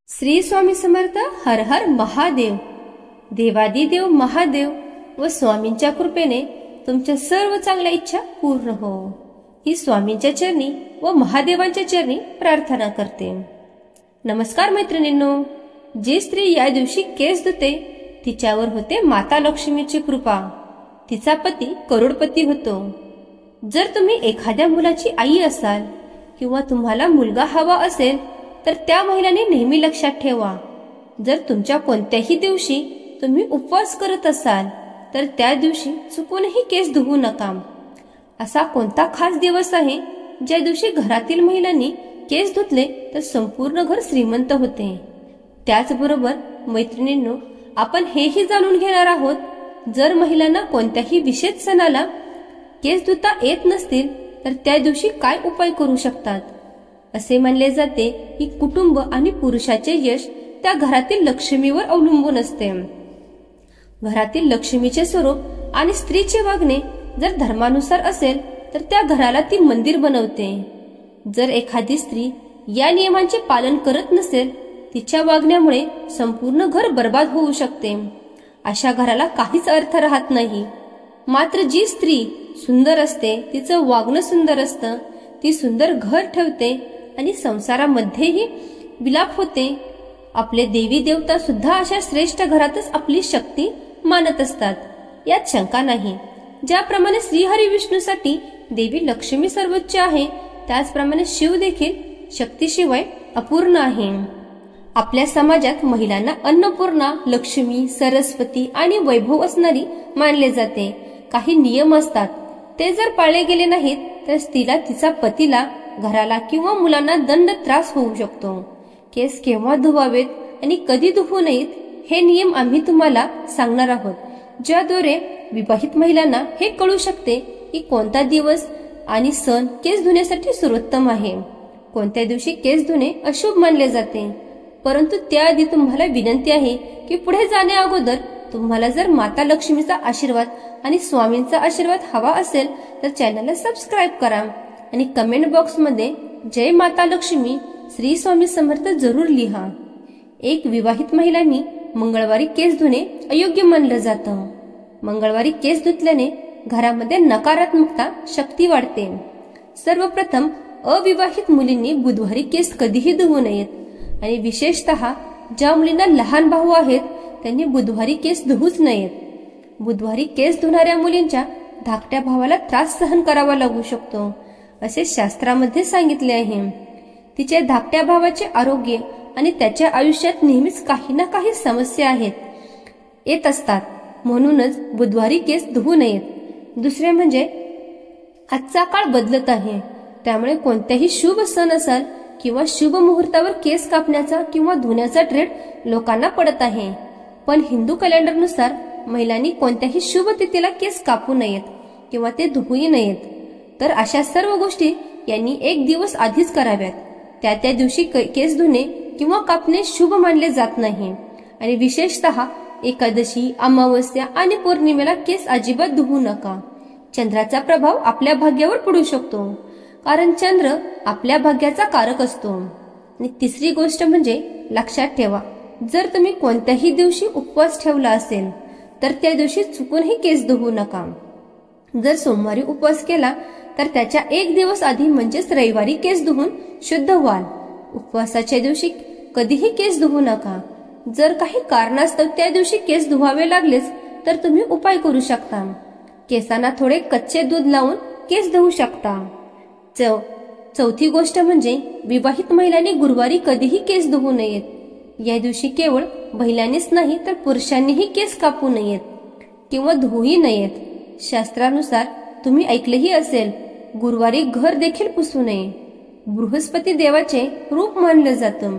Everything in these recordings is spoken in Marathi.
श्री स्वामी समर्थ. हर हर महादेव. देवादिदेव महादेव व स्वामींच्या कृपेने तुमच्या सर्व चांगल्या इच्छा पूर्ण हो, ही स्वामींच्या चरणी व महादेवांच्या चरणी प्रार्थना करते. नमस्कार मैत्रिणींनो. जी स्त्री या दिवशी केस धुते तिच्यावर होते माता लक्ष्मीची कृपा. तिचा पती करोडपती होतो. जर तुम्ही एखाद्या मुलाची आई असाल किंवा तुम्हाला मुलगा हवा असेल तर त्या महिलांनी नेहमी लक्षात ठेवा, जर तुमच्या कोणत्याही दिवशी तुम्ही उपवास करत असाल तर त्या दिवशी चुकूनही केस धुवू नका. असा कोणता खास दिवस आहे ज्या दिवशी घरातील महिलांनी केस धुतले तर संपूर्ण घर श्रीमंत होते. त्याचबरोबर मैत्रिणींनो, आपण हेही जाणून घेणार आहोत, जर महिलांना कोणत्याही विशेष सणाला केस धुता येत नसतील तर त्या दिवशी काय उपाय करू शकतात. असे मानले जाते की कुटुंब आणि पुरुषाचे यश त्या घरातील लक्ष्मीवर अवलंबून असते. घरातील लक्ष्मीचे स्वरूप आणि स्त्रीचे वागणे जर धर्मानुसार असेल तर त्या घराला ती मंदिर बनवते. जर एखादी स्त्री या नियमांचे पालन करत नसेल, तिच्या वागण्यामुळे संपूर्ण घर बर्बाद होऊ शकते. अशा घराला काहीच अर्थ राहत नाही. मात्र जी स्त्री सुंदर असते, तिचं वागणं सुंदर असतं, ती सुंदर घर ठेवते आणि संसारामध्येही विलाप होते. आपले देवी देवता सुद्धा अशा श्रेष्ठ घरातच आपली शक्ती मानत असतात, यात शंका नाही. ज्याप्रमाणे श्रीहरी विष्णूसाठी देवी लक्ष्मी सर्वोच्च आहे, त्याचप्रमाणे शिव देखील शक्तीशिवाय अपूर्ण आहे. आपल्या समाजात महिलांना अन्नपूर्णा, लक्ष्मी, सरस्वती आणि वैभव असणारी मानले जाते. काही नियम असतात, ते जर पाळले गेले नाहीत तर स्त्रीला, तिचा पतीला, घराला किंवा मुलांना दंड त्रास होऊ शकतो. केस केव्हा धुवावेत आणि कधी धुवू नयेत हे नियम आम्ही तुम्हाला सांगणार आहोत, ज्याद्वारे विवाहित महिलांना हे कळू शकते की कोणता दिवस आणि सण केस धुण्यासाठी सर्वोत्तम आहे. कोणत्या दिवशी केस धुणे अशुभ मानले जाते. परंतु त्याआधी तुम्हाला विनंती आहे की पुढे जाण्या अगोदर तुम्हाला जर माता लक्ष्मीचा आशीर्वाद आणि स्वामींचा आशीर्वाद हवा असेल तर चॅनलला सबस्क्राईब करा आणि कमेंट बॉक्समध्ये जय माता लक्ष्मी, श्री स्वामी समर्थ जरूर लिहा. एक विवाहित महिलांनी मंगळवारी केस धुणे अयोग्य मानलं जातं. मंगळवारी केस धुतल्याने घरामध्ये नकारात्मकता शक्ती वाढते. सर्वप्रथम अविवाहित मुलींनी बुधवारी केस कधीही धुवू नयेत आणि विशेषतः ज्या मुलींना लहान भाऊ आहेत त्यांनी बुधवारी केस धुवूच नयेत. बुधवारी केस धुणाऱ्या मुलींच्या धाकट्या भावाला त्रास सहन करावा लागू शकतो, असे शास्त्रामध्ये सांगितले आहे. तिच्या धाकट्या भावाचे आरोग्य आणि त्याच्या आयुष्यात नेहमीच काही ना काही समस्या येत असतात. म्हणूनच बुधवारी केस धुवू नयेत. दुसरे म्हणजे आजचा काळ बदलत आहे, त्यामुळे कोणत्याही शुभ सण असाल किंवा शुभ मुहूर्तावर केस कापण्याचा किंवा धुण्याचा ट्रेंड लोकांना पडत आहे. पण हिंदू कॅलेंडरनुसार महिलांनी कोणत्याही शुभ तिथीला केस कापू नयेत किंवा ते धुवूही नयेत. तर अशा सर्व गोष्टी यांनी एक दिवस आधीच कराव्यात. त्या दिवशी केस धुणे किंवा कापणे शुभ मानले जात नाही. आणि विशेषतः एकादशी, अमावस्या आणि पौर्णिमेला केस अजिबात धुवू नका. चंद्राचा प्रभाव आपल्या भाग्यावर पडू शकतो, कारण चंद्र आपल्या भाग्याचा कारक असतो. आणि तिसरी गोष्ट म्हणजे लक्षात ठेवा, जर तुम्ही कोणत्याही दिवशी उपवास ठेवला असेल तर त्या दिवशी चुकूनही केस धुवू नका. जर सोमवारी उपवास केला तर त्याच्या एक दिवस आधी म्हणजेच रविवारी केस धुवून शुद्ध व्हाल. उपवासाच्या दिवशी कधीही केस धुवू नका. जर काही कारणास्तव त्या दिवशी केस धुवावे लागलेच तर तुम्ही उपाय करू शकता. केसांना थोडे कच्चे दूध लावून केस धुवू शकता. चौथी गोष्ट म्हणजे विवाहित महिलांनी गुरुवारी कधीही केस धुवू नयेत. या दिवशी केवळ महिलांनीच नाही तर पुरुषांनीही केस कापू नयेत किंवा धुवूही नयेत. शास्त्रानुसार तुम्ही ऐकलेही असेल, गुरुवारी घर देखील पुसू नये. बृहस्पती देवाचे रूप मानलं जातं.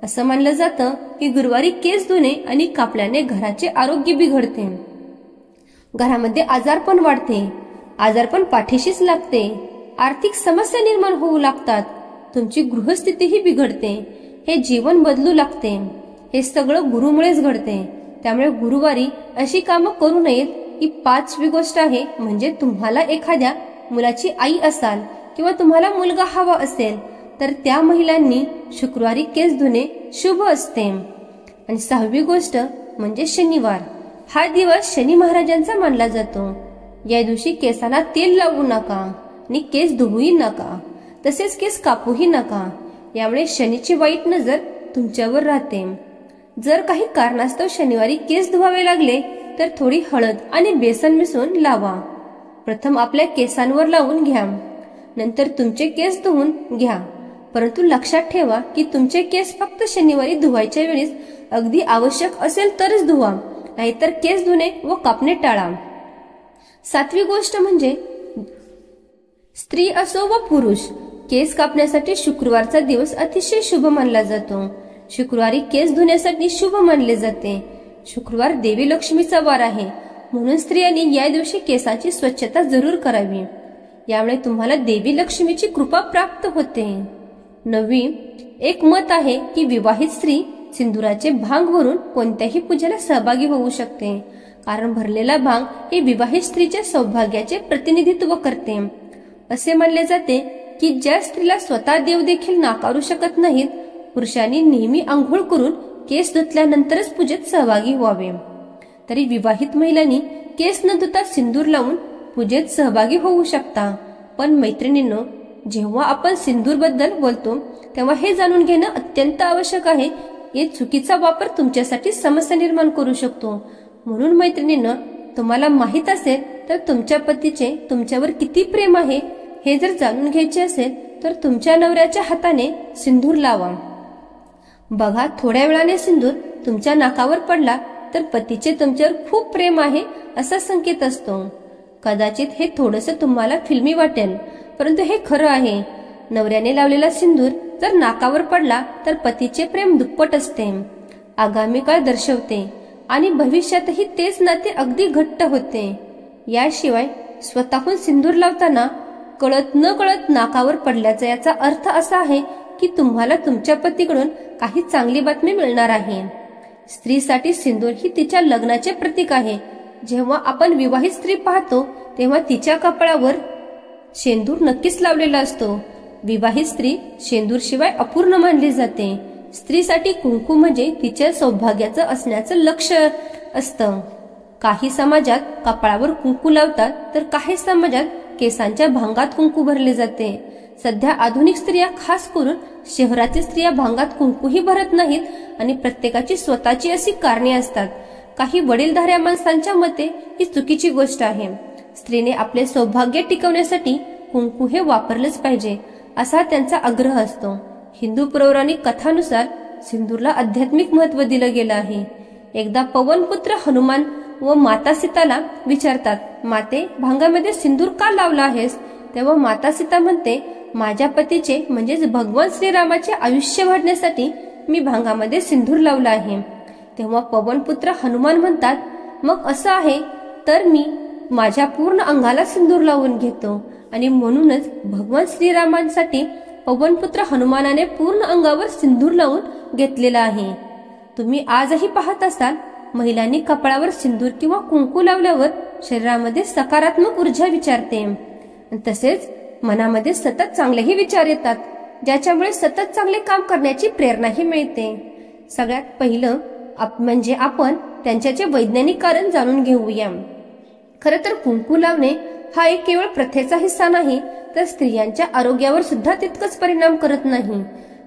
असं मानलं जातं की गुरुवारी केस धुणे आणि कापल्याने घराचे आरोग्य बिघडते, घरामध्ये आजारपण वाढते, आजारपण पाठीशीच लागते, आर्थिक समस्या निर्माण होऊ लागतात, तुमची गृहस्थितीही बिघडते, हे जीवन बदलू लागते. हे सगळं गुरुमुळेच घडते. त्यामुळे गुरुवारी अशी कामं करू नयेत. ही पाचवी गोष्ट आहे. म्हणजे तुम्हाला एखाद्या मुलाची आई असाल किंवा तुम्हाला मुलगा हवा असेल तर त्या महिलांनी शुक्रवारी केस धुणे शुभ असते. आणि 6वी गोष्ट म्हणजे शनिवार. हा दिवस शनी महाराजांचा मानला जातो. या दिवशी केसांना तेल लावू नका आणि केस धुवूही नका, तसेच केस कापूही नका. यामुळे शनीची वाईट नजर तुमच्यावर राहते. जर काही कारणास्तव शनिवारी केस धुवावे लागले तर थोडी हळद आणि बेसन मिसळून लावा. प्रथम आपल्या केसांवर लावून घ्या, नंतर तुमचे केस धुवून घ्या. परंतु लक्षात ठेवा की तुमचे केस फक्त शनिवारी धुवायच्या वेळेस अगदी आवश्यक असेल तरच धुवा, नाहीतर केस धुणे व कापणे टाळा. 7वी गोष्ट म्हणजे स्त्री असो व पुरुष, केस कापण्यासाठी शुक्रवारचा दिवस अतिशय शुभ मानला जातो. शुक्रवारी केस धुण्यासाठी शुभ मानले जाते. शुक्रवार देवी लक्ष्मीचा वार आहे, म्हणून स्त्रियांनी या दिवशी केसांची स्वच्छता जरूर करावी. यामुळे तुम्हाला देवी लक्ष्मीची कृपा प्राप्त होते. 9वी, एक मत आहे की विवाहित स्त्री सिंदुराचे भांग भरून कोणत्याही पूजेला सहभागी होऊ शकते, कारण भरलेला भांग हे विवाहित स्त्रीच्या सौभाग्याचे प्रतिनिधित्व करते. असे मानले जाते की ज्या स्त्रीला स्वतः देव देखील नाकारू शकत नाहीत, पुरुषांनी नेहमी आंघोळ करून केस धुतल्यानंतरच पूजेत सहभागी व्हावे. तरी विवाहित महिलांनी केस न धुता सिंदूर लावून पूजेत सहभागी होऊ शकता. पण मैत्रिणींनो, जेव्हा आपण सिंदूर बद्दल बोलतो तेव्हा हे जाणून घेणं अत्यंत आवश्यक आहे की चुकीचा वापर तुमच्यासाठी समस्या निर्माण करू शकतो. म्हणून मैत्रिणींनो, तुम्हाला माहित असेल तर तुमच्या पतीचे तुमच्यावर किती प्रेम आहे हे जर जाणून घ्यायचे असेल तर तुमच्या नवऱ्याच्या हाताने सिंदूर लावा. बघा, थोड्या वेळाने सिंदूर तुमच्या नाकावर पडला तर पतीचे तुमच्यावर खूप प्रेम आहे असा संकेत असतो. कदाचित हे थोडंसं तुम्हाला फिल्मी वाटेल, परंतु हे खरं आहे. नवऱ्याने लावलेला सिंदूर जर नाकावर पडला तर पतीचे प्रेम दुप्पट असते, आगामी काळ दर्शवते आणि भविष्यातही तेच नाते अगदी घट्ट होते. याशिवाय स्वतःहून सिंदूर लावताना कळत न कळत नाकावर पडल्याचा याचा अर्थ असा आहे की तुम्हाला तुमच्या पतीकडून काही चांगली बातमी मिळणार आहे. स्त्रीसाठी सिंदूर ही तिच्या लग्नाचे प्रतीक आहे. जेव्हा आपण विवाहित स्त्री पाहतो तेव्हा तिच्या कपाळावर शेंदूर नक्कीच लावलेला असतो. विवाहित स्त्री शेंदूर शिवाय अपूर्ण मानली जाते. स्त्रीसाठी कुंकू म्हणजे तिच्या सौभाग्याचं असण्याचं लक्ष्य असतं. काही समाजात कपाळावर कुंकू लावतात तर काही समाजात केसांच्या भांगात कुंकू भरले जाते. सध्या आधुनिक स्त्रिया, खास करून शहरातील स्त्रिया, भांगात कुंकूही भरत नाहीत आणि प्रत्येकाची स्वतःची अशी कारणे असतात. काही वडीलधाऱ्या माणसांच्या मते ही चुकीची गोष्ट आहे. स्त्रीने आपले सौभाग्य टिकवण्यासाठी कुंकू हे वापरलेच पाहिजे असा त्यांचा आग्रह असतो. हिंदू पौराणिक कथानुसार सिंदूरला आध्यात्मिक महत्व दिलं गेलं आहे. एकदा पवनपुत्र हनुमान व माता सीताला विचारतात, माते, भांगामध्ये सिंदूर का लावला आहेस? तेव्हा माता सीता म्हणते, माझ्या पतीचे म्हणजेच भगवान श्रीरामाचे आयुष्य वाढण्यासाठी मी भांगामध्ये सिंदूर लावला आहे. तेव्हा पवनपुत्र हनुमान म्हणतात, मग असं आहे तर मी माझ्या पूर्ण अंगाला सिंदूर लावून घेतो. आणि म्हणूनच भगवान श्रीरामांसाठी पवनपुत्र हनुमानाने पूर्ण अंगावर सिंदूर लावून घेतलेला आहे. तुम्ही आजही पाहत असाल, महिलांनी कपाळावर सिंदूर किंवा कुंकू लावल्यावर शरीरामध्ये सकारात्मक ऊर्जा विचारते. तसेच मनामध्ये सतत चांगलेही विचार येतात, ज्याच्यामुळे सतत चांगले काम करण्याची प्रेरणाही मिळते. सगळ्यात पहिलं म्हणजे आपण त्यांच्याचे वैज्ञानिक कारण जाणून घेऊया. खरं तर कुंकू लावणे हा एक केवळ प्रथेचा हिस्सा नाही, तर स्त्रियांच्या आरोग्यावर सुद्धा तितकंच परिणाम करत नाही.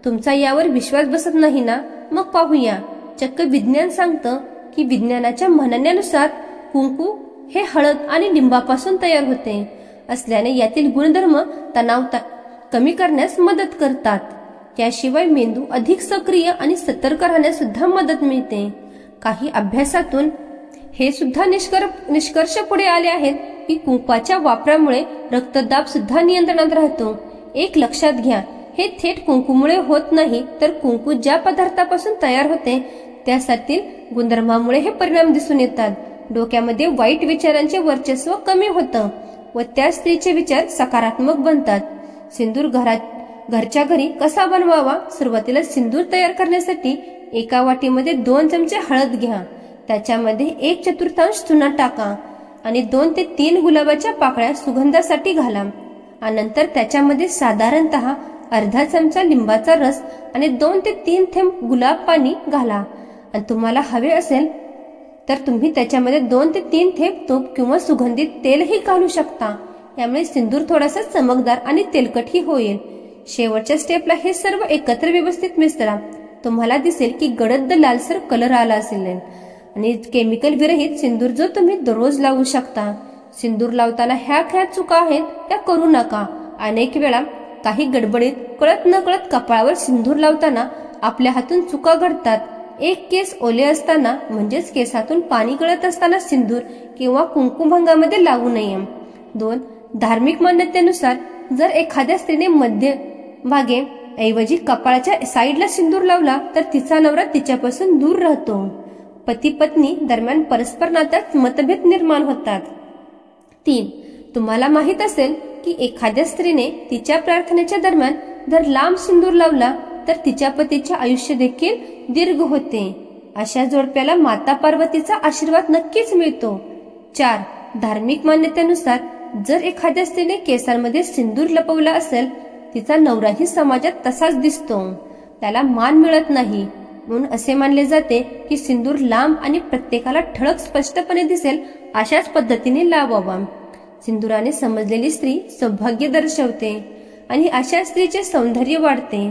तुमचा यावर विश्वास बसत नाही ना? मग पाहूया. चक्क विज्ञान सांगतं की विज्ञानाच्या म्हणण्यानुसार कुंकू हे हळद आणि लिंबापासून तयार होते असल्याने यातील गुणधर्म तणाव कमी करण्यास मदत करतात. त्याशिवाय मेंदू अधिक सक्रिय आणि सतर्क राहण्यास सुद्धा मदत मिळते. काही अभ्यासातून हे सुद्धा निष्कर्ष पुढे आले आहेत की कुंकवाच्या वापरामुळे रक्तदाब सुद्धा नियंत्रणात राहतो. एक लक्षात घ्या, हे थेट कुंकूमुळे होत नाही, तर कुंकू ज्या पदार्थापासून तयार होते त्यासाठी गुणधर्मामुळे हे परिणाम दिसून येतात. डोक्यामध्ये वाईट विचारांचे वर्चस्व कमी होतं व त्या स्त्रीचे विचार सकारात्मक बनतात. सिंदूर घरच्या घरी कसा बनवावा? सुरुवातीला सिंदूर तयार करण्यासाठी एका वाटीमध्ये 2 चमचे हळद घ्या. त्याच्यामध्ये 1/4 चुना टाका आणि 2 ते 3 गुलाबाच्या पाकळ्या सुगंधासाठी घाला. आणि नंतर त्याच्यामध्ये साधारणतः अर्धा चमचा लिंबाचा रस आणि 2 ते 3 थेंब गुलाब पाणी घाला. आणि तुम्हाला हवे असेल तर तुम्ही त्याच्यामध्ये 2 ते 3 थेंब तूप किंवा सुगंधित तेलही घालू शकता. यामुळे सिंदूर थोडासा चमकदार आणि तेलकटही होईल. शेवटच्या स्टेपला हे सर्व एकत्र व्यवस्थित मिसळा. तुम्हाला दिसेल की गडद लालसर कलर आला असेल. आणि केमिकल विरहित सिंदूर जो तुम्ही दररोज लावू शकता. सिंदूर लावताना ह्या चुका आहेत त्या करू नका. अनेक वेळा काही गडबडीत कळत न कळत कपाळावर सिंदूर लावताना आपल्या हातून चुका घडतात. एक केस ओले असताना म्हणजेच केसातून पाणी गळत असताना सिंदूर किंवा कुंकुमभंगामध्ये लावू नये. 2. धार्मिक मान्यतेनुसार जर एखाद्या स्त्रीने मध्यभागे ऐवजी कपाळाच्या साईडला सिंदूर लावला तर तिचा नवरा तिच्यापासून दूर राहतो. पती पत्नी दरम्यान परस्पर नात्यात मतभेद निर्माण होतात. 3. तुम्हाला माहित असेल की एखाद्या स्त्रीने तिच्या प्रार्थनेच्या दरम्यान जर लांब सिंदूर लावला तर तिच्या पतीचे आयुष्य देखील दीर्घ होते. अशा जोडप्याला माता पार्वतीचा आशीर्वाद नक्कीच मिळतो. 4. धार्मिक मान्यतेनुसार जर एखाद्या स्त्रीने केसांमध्ये सिंदूर लपवला असेल तिचा नवराही समाजात तसाच दिसतो. त्याला मान मिळत नाही. म्हणून असे मानले जाते की सिंदूर लांब आणि प्रत्येकाला ठळक स्पष्टपणे दिसेल अशाच पद्धतीने लावावा. सिंदुराने समजलेली स्त्री सौभाग्य दर्शवते आणि अशा स्त्रीचे सौंदर्य वाढते.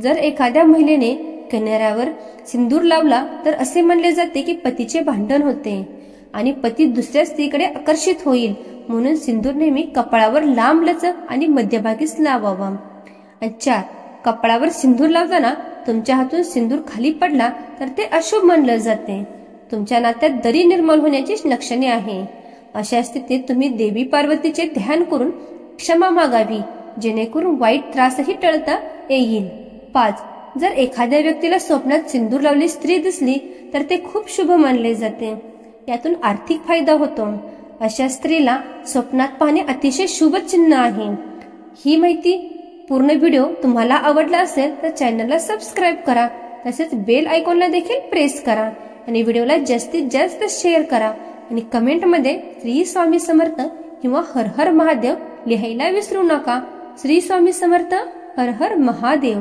जर एखाद्या महिलेने कण्याऱ्यावर सिंदूर लावला तर असे मानले जाते की पतीचे भांडण होते आणि पती दुसऱ्या स्त्रीकडे आकर्षित होईल. म्हणून सिंदूर नेहमी कपाळावर लांब लचक आणि मध्यभागीच लावावा. 4. कपाळावर सिंदूर लावताना तुमच्या हातून सिंदूर खाली पडला तर ते अशुभ मानले जाते. तुमच्या नात्यात दरी निर्माण होण्याची लक्षणे आहे. अशा स्थितीत तुम्ही देवी पार्वतीचे ध्यान करून क्षमा मागावी जेणेकरून वाईट त्रासही टळता येईल. 5. जर एखाद्या व्यक्तीला स्वप्नात सिंदूर लावलेली स्त्री दिसली तर ते खूप शुभ मानले जाते. यातून आर्थिक फायदा होतो. अशा स्त्रीला स्वप्नात पाहणे अतिशय शुभ चिन्ह आहे. ही माहिती पूर्ण व्हिडिओ तुम्हाला आवडला असेल तर चॅनलला सबस्क्राईब करा. तसेच बेल आयकॉनला देखील प्रेस करा आणि व्हिडिओला जास्तीत जास्त शेअर करा आणि कमेंटमध्ये श्री स्वामी समर्थ किंवा हर हर महादेव लिहायला विसरू नका. श्री स्वामी समर्थ, हर हर महादेव.